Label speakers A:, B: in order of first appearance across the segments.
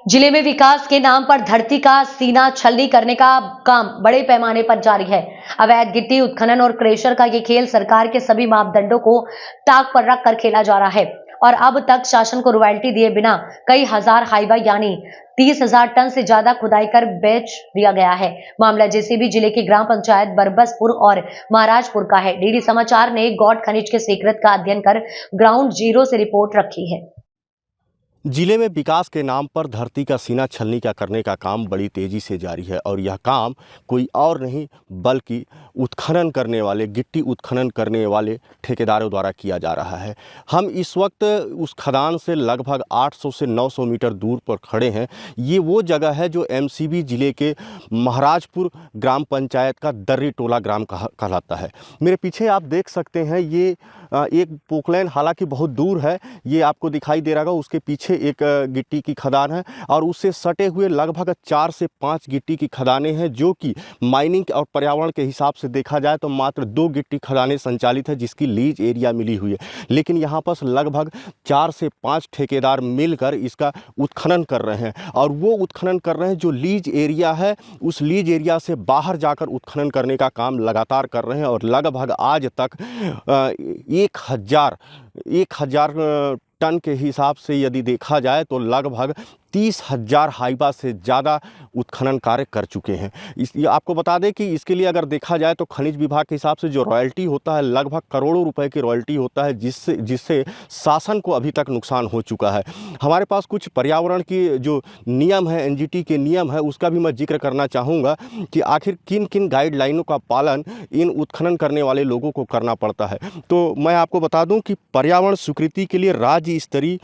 A: जिले में विकास के नाम पर धरती का सीना छलनी करने का काम बड़े पैमाने पर जारी है। अवैध गिट्टी उत्खनन और क्रेशर का ये खेल सरकार के सभी मापदंडों को ताक पर रख कर खेला जा रहा है और अब तक शासन को रॉयल्टी दिए बिना कई हजार हाईवा यानी 30,000 टन से ज्यादा खुदाई कर बेच दिया गया है। मामला जेसीबी जिले की ग्राम पंचायत बरबसपुर और महाराजपुर का है। डीडी समाचार ने गौड़ खनिज के सीक्रेट का अध्ययन कर ग्राउंड जीरो से रिपोर्ट रखी है।
B: जिले में विकास के नाम पर धरती का सीना छलनी का करने का काम बड़ी तेजी से जारी है और यह काम कोई और नहीं बल्कि उत्खनन करने वाले गिट्टी उत्खनन करने वाले ठेकेदारों द्वारा किया जा रहा है। हम इस वक्त उस खदान से लगभग 800 से 900 मीटर दूर पर खड़े हैं। ये वो जगह है जो एमसीबी जिले के महाराजपुर ग्राम पंचायत का दर्री टोला ग्राम कहलाता है। मेरे पीछे आप देख सकते हैं ये एक पोकलैन हालांकि बहुत दूर है, ये आपको दिखाई दे रहा होगा। उसके पीछे एक गिट्टी की खदान है और उससे सटे हुए लगभग 4 से 5 गिट्टी की खदानें हैं, जो कि माइनिंग और पर्यावरण के हिसाब से देखा जाए तो मात्र 2 गिट्टी खदानें संचालित है जिसकी लीज एरिया मिली हुई है। लेकिन यहाँ पर लगभग 4 से 5 ठेकेदार मिलकर इसका उत्खनन कर रहे हैं और वो उत्खनन कर रहे हैं जो लीज एरिया है, उस लीज एरिया से बाहर जाकर उत्खनन करने का काम लगातार कर रहे हैं और लगभग आज तक 1,000 टन के हिसाब से यदि देखा जाए तो लगभग 30,000 हाईवा से ज़्यादा उत्खनन कार्य कर चुके हैं। ये आपको बता दें कि इसके लिए अगर देखा जाए तो खनिज विभाग के हिसाब से जो रॉयल्टी होता है लगभग करोड़ों रुपए की रॉयल्टी होता है, जिससे शासन को अभी तक नुकसान हो चुका है। हमारे पास कुछ पर्यावरण की जो नियम है, एनजीटी के नियम है, उसका भी मैं जिक्र करना चाहूँगा कि आखिर किन किन गाइडलाइनों का पालन इन उत्खनन करने वाले लोगों को करना पड़ता है। तो मैं आपको बता दूँ कि पर्यावरण स्वीकृति के लिए राज्य स्तरीय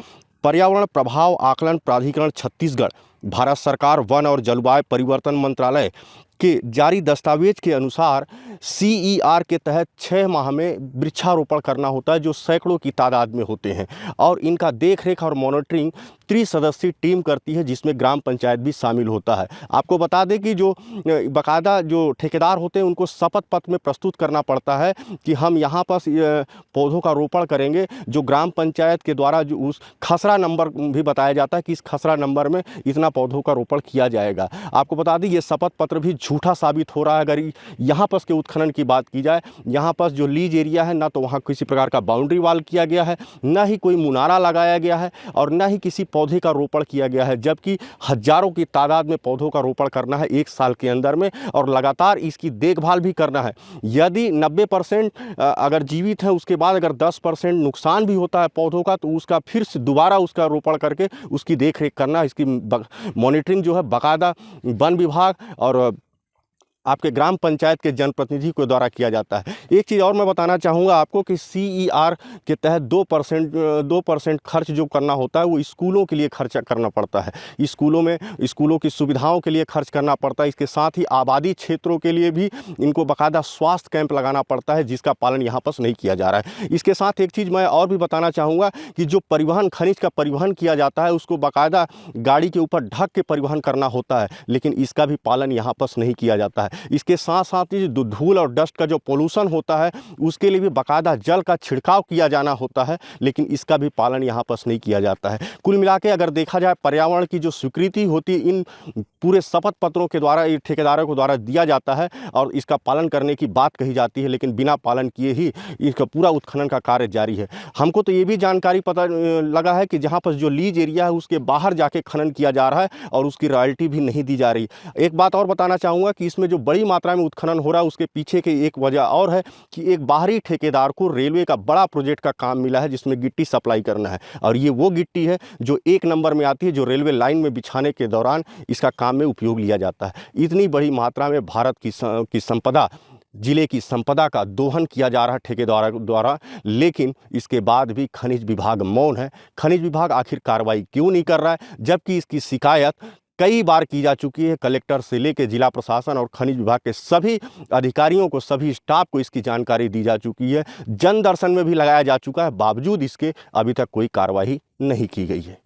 B: पर्यावरण प्रभाव आकलन प्राधिकरण छत्तीसगढ़, भारत सरकार वन और जलवायु परिवर्तन मंत्रालय के जारी दस्तावेज के अनुसार CER के तहत 6 माह में वृक्षारोपण करना होता है, जो सैकड़ों की तादाद में होते हैं और इनका देखरेख और मॉनिटरिंग त्रिसदस्यीय टीम करती है, जिसमें ग्राम पंचायत भी शामिल होता है। आपको बता दें कि जो बाकायदा जो ठेकेदार होते हैं उनको शपथ पत्र में प्रस्तुत करना पड़ता है कि हम यहाँ पर पौधों का रोपण करेंगे, जो ग्राम पंचायत के द्वारा जो उस खसरा नंबर भी बताया जाता है कि इस खसरा नंबर में इतना पौधों का रोपण किया जाएगा। आपको बता दें ये शपथ पत्र भी झूठा साबित हो रहा है। अगर यहाँ पर के उत्खनन की बात की जाए, यहाँ पर जो लीज एरिया है ना तो वहाँ किसी प्रकार का बाउंड्री वाल किया गया है, ना ही कोई मुनारा लगाया गया है और ना ही किसी पौधे का रोपण किया गया है, जबकि हजारों की तादाद में पौधों का रोपण करना है 1 साल के अंदर में और लगातार इसकी देखभाल भी करना है। यदि 90% अगर जीवित है, उसके बाद अगर 10% नुकसान भी होता है पौधों का, तो उसका फिर से दोबारा उसका रोपण करके उसकी देखरेख करना, इसकी मॉनिटरिंग जो है बाकायदा वन विभाग और आपके ग्राम पंचायत के जनप्रतिनिधि के द्वारा किया जाता है। एक चीज़ और मैं बताना चाहूँगा आपको कि CER के तहत 2% खर्च जो करना होता है वो स्कूलों के लिए खर्चा करना पड़ता है। स्कूलों की सुविधाओं के लिए खर्च करना पड़ता है। इसके साथ ही आबादी क्षेत्रों के लिए भी इनको बाकायदा स्वास्थ्य कैंप लगाना पड़ता है, जिसका पालन यहाँ पर नहीं किया जा रहा है। इसके साथ एक चीज़ मैं और भी बताना चाहूँगा कि जो परिवहन खनिज का परिवहन किया जाता है उसको बाकायदा गाड़ी के ऊपर ढक के परिवहन करना होता है, लेकिन इसका भी पालन यहाँ पर नहीं किया जाता है। इसके साथ साथ ही जो धूल और डस्ट का जो पोल्यूशन होता है उसके लिए भी बाकायदा जल का छिड़काव किया जाना होता है, लेकिन इसका भी पालन यहाँ पर नहीं किया जाता है। कुल मिला के अगर देखा जाए पर्यावरण की जो स्वीकृति होती है इन पूरे शपथ पत्रों के द्वारा ये ठेकेदारों के द्वारा दिया जाता है और इसका पालन करने की बात कही जाती है, लेकिन बिना पालन किए ही इसका पूरा उत्खनन का कार्य जारी है। हमको तो ये भी जानकारी पता लगा है कि जहाँ पर जो लीज एरिया है उसके बाहर जाके खनन किया जा रहा है और उसकी रॉयल्टी भी नहीं दी जा रही। एक बात और बताना चाहूँगा कि इसमें जो बड़ी मात्रा में उत्खनन हो रहा है उसके पीछे की एक वजह और है कि एक बाहरी ठेकेदार को रेलवे का बड़ा प्रोजेक्ट का काम मिला है, जिसमें गिट्टी सप्लाई करना है और ये वो गिट्टी है जो 1 नंबर में आती है, जो रेलवे लाइन में बिछाने के दौरान इसका काम में उपयोग लिया जाता है। इतनी बड़ी मात्रा में भारत की संपदा, जिले की संपदा का दोहन किया जा रहा है ठेकेदारों द्वारा, लेकिन इसके बाद भी खनिज विभाग मौन है। खनिज विभाग आखिर कार्रवाई क्यों नहीं कर रहा है, जबकि इसकी शिकायत कई बार की जा चुकी है। कलेक्टर से लेकर जिला प्रशासन और खनिज विभाग के सभी अधिकारियों को, सभी स्टाफ को इसकी जानकारी दी जा चुकी है, जन दर्शन में भी लगाया जा चुका है, बावजूद इसके अभी तक कोई कार्रवाई नहीं की गई है।